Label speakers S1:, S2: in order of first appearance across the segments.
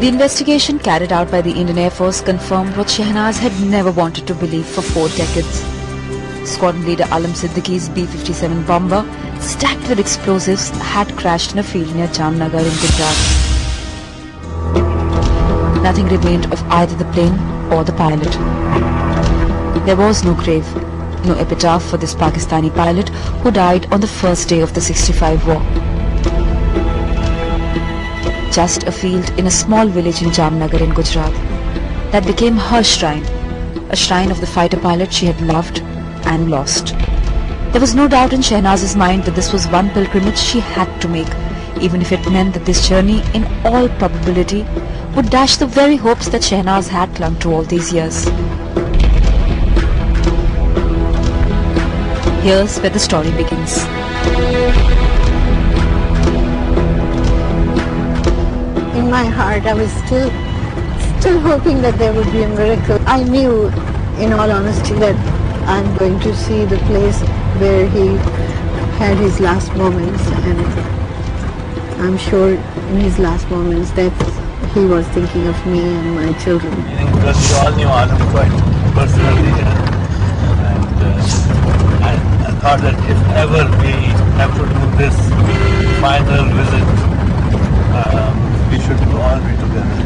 S1: The investigation carried out by the Indian Air Force confirmed what Shehnaz had never wanted to believe for 4 decades. Squadron leader Siddiqui's B-57 bomber, stacked with explosives, had crashed in a field near Jamnagar in Gujarat. Nothing remained of either the plane or the pilot. There was no grave, no epitaph for this Pakistani pilot who died on the first day of the 65 war. Just a field in a small village in Jamnagar in Gujarat that became her shrine, a shrine of the fighter pilot she had loved and lost. There was no doubt in Shehnaz's mind that this was one pilgrimage she had to make, even if it meant that this journey, in all probability, would dash the very hopes that Shehnaz had clung to all these years. Here's where the story begins.
S2: In my heart, I was still hoping that there would be a miracle. I knew, in all honesty, that I'm going to see the place where he had his last moments, and I'm sure in his last moments that he was thinking of me and my children.
S3: Because we all knew Alam quite personally, and I thought that if ever we have to do this final visit, we should all be together.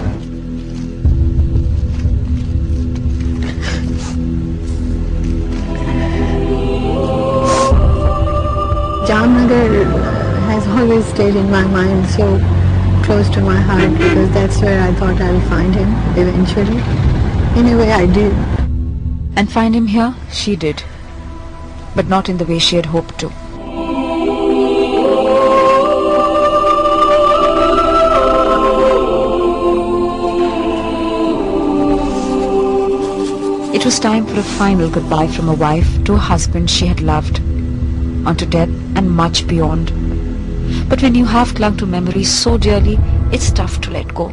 S2: Jamnagar has always stayed in my mind, so close to my heart, because that's where I thought I would find him eventually. Anyway, I did.
S1: And find him here, she did. But not in the way she had hoped to. It was time for a final goodbye from a wife to a husband she had loved, unto death and much beyond. But when you have clung to memories so dearly, it's tough to let go.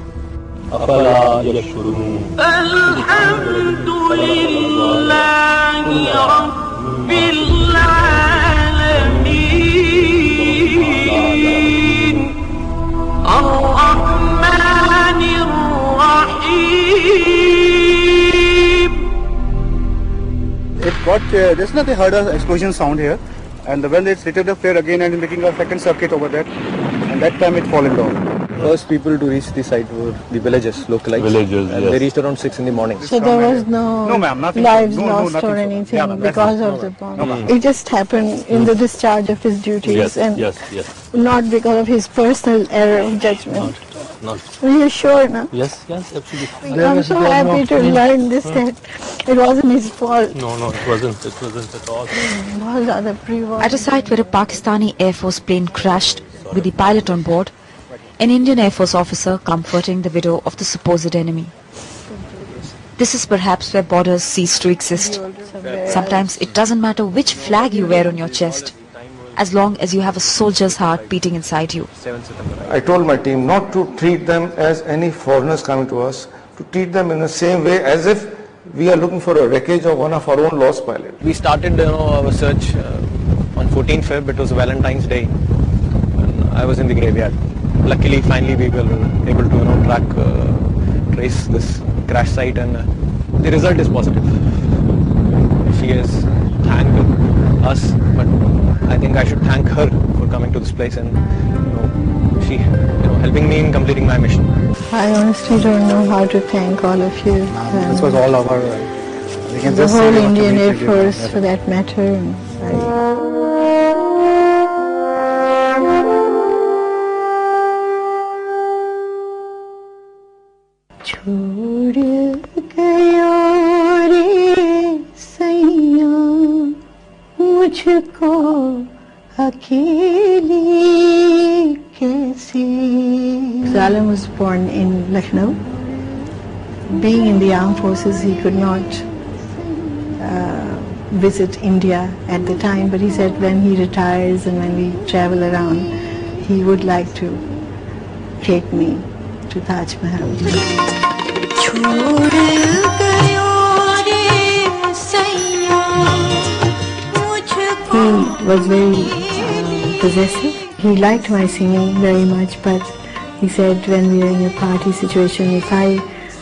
S4: Just now they heard an explosion sound here, and when they retrieved the flare again and making a second circuit over there, and that time it fallen down.
S5: First people to reach the site were the villagers, localized.
S3: Villagers,
S5: and
S3: yes.
S5: They reached around 6 in the morning.
S2: So there was no lives lost or anything because of the bomb. It just happened in the discharge of his duties, and not because of his personal error of judgment.
S5: Not.
S2: Are you sure, no?
S5: Yes, absolutely.
S2: I'm so happy to learn this, that it wasn't his fault.
S5: No, it wasn't at all.
S1: At a site where a Pakistani Air Force plane crashed with the pilot on board, an Indian Air Force officer comforting the widow of the supposed enemy. This is perhaps where borders cease to exist. Sometimes it doesn't matter which flag you wear on your chest, as long as you have a soldier's heart beating inside you.
S6: I told my team not to treat them as any foreigners coming to us, to treat them in the same way as if we are looking for a wreckage of one of our own lost pilots.
S5: We started our search on 14th Feb. It was Valentine's Day. And I was in the graveyard. Luckily, finally, we were able to trace this crash site, and the result is positive. She has thanked us, but I think I should thank her for coming to this place and she helping me in completing my mission.
S2: I honestly don't know how to thank all of you.
S4: This was all our, we can
S2: the
S4: just
S2: whole
S4: say
S2: Indian Air Force for that matter. छोड़ गया रे सैया मुझको अकेली कैसे. Alam was born in Lucknow. Being in the armed forces, he could not visit India at the time, but he said when he retires and when we travel around, he would like to take me to Taj Mahal. He was very possessive. He liked my singing very much, but He said, when we are in a party situation, if I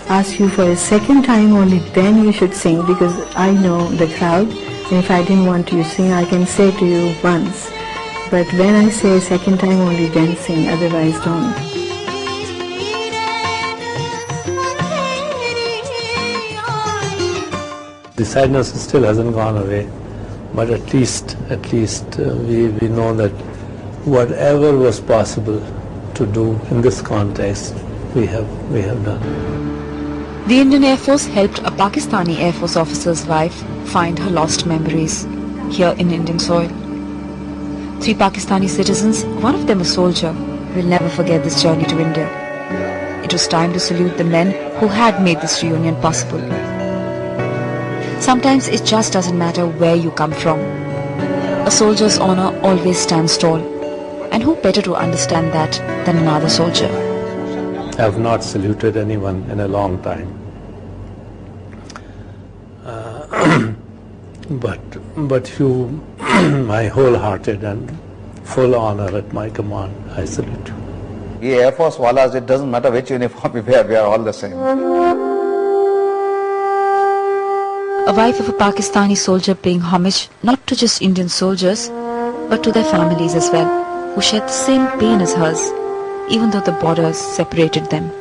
S2: ask you for a second time, only then you should sing, because I know the crowd, and if I didn't want you to sing, I can say to you once. But when I say a second time, only then sing, otherwise don't.
S3: The sadness still hasn't gone away, but at least we know that whatever was possible to do in this context, we have done.
S1: The Indian Air Force helped a Pakistani Air Force officer's wife find her lost memories here in Indian soil. 3 Pakistani citizens, one of them a soldier, will never forget this journey to India. It was time to salute the men who had made this reunion possible. Sometimes it just doesn't matter where you come from. A soldier's honor always stands tall. And who better to understand that than another soldier?
S3: I have not saluted anyone in a long time. But you, my wholehearted and full honor at my command, I salute you.
S7: We Air Force Walas, it doesn't matter which uniform we wear, we are all the same.
S1: A wife of a Pakistani soldier paying homage not to just Indian soldiers, but to their families as well, who shared the same pain as hers, even though the borders separated them.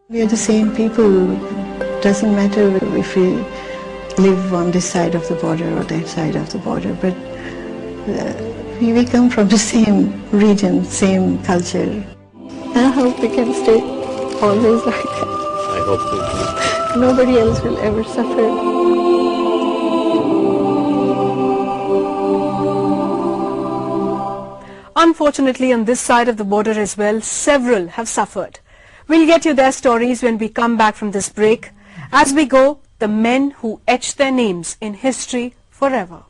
S2: We are the same people. It doesn't matter if we live on this side of the border or that side of the border, but we come from the same region, same culture. I hope we can stay always like that.
S3: I hope so too.
S2: Nobody else will ever suffer.
S8: Unfortunately, on this side of the border as well, several have suffered. We'll get you their stories when we come back from this break. As we go, the men who etched their names in history forever.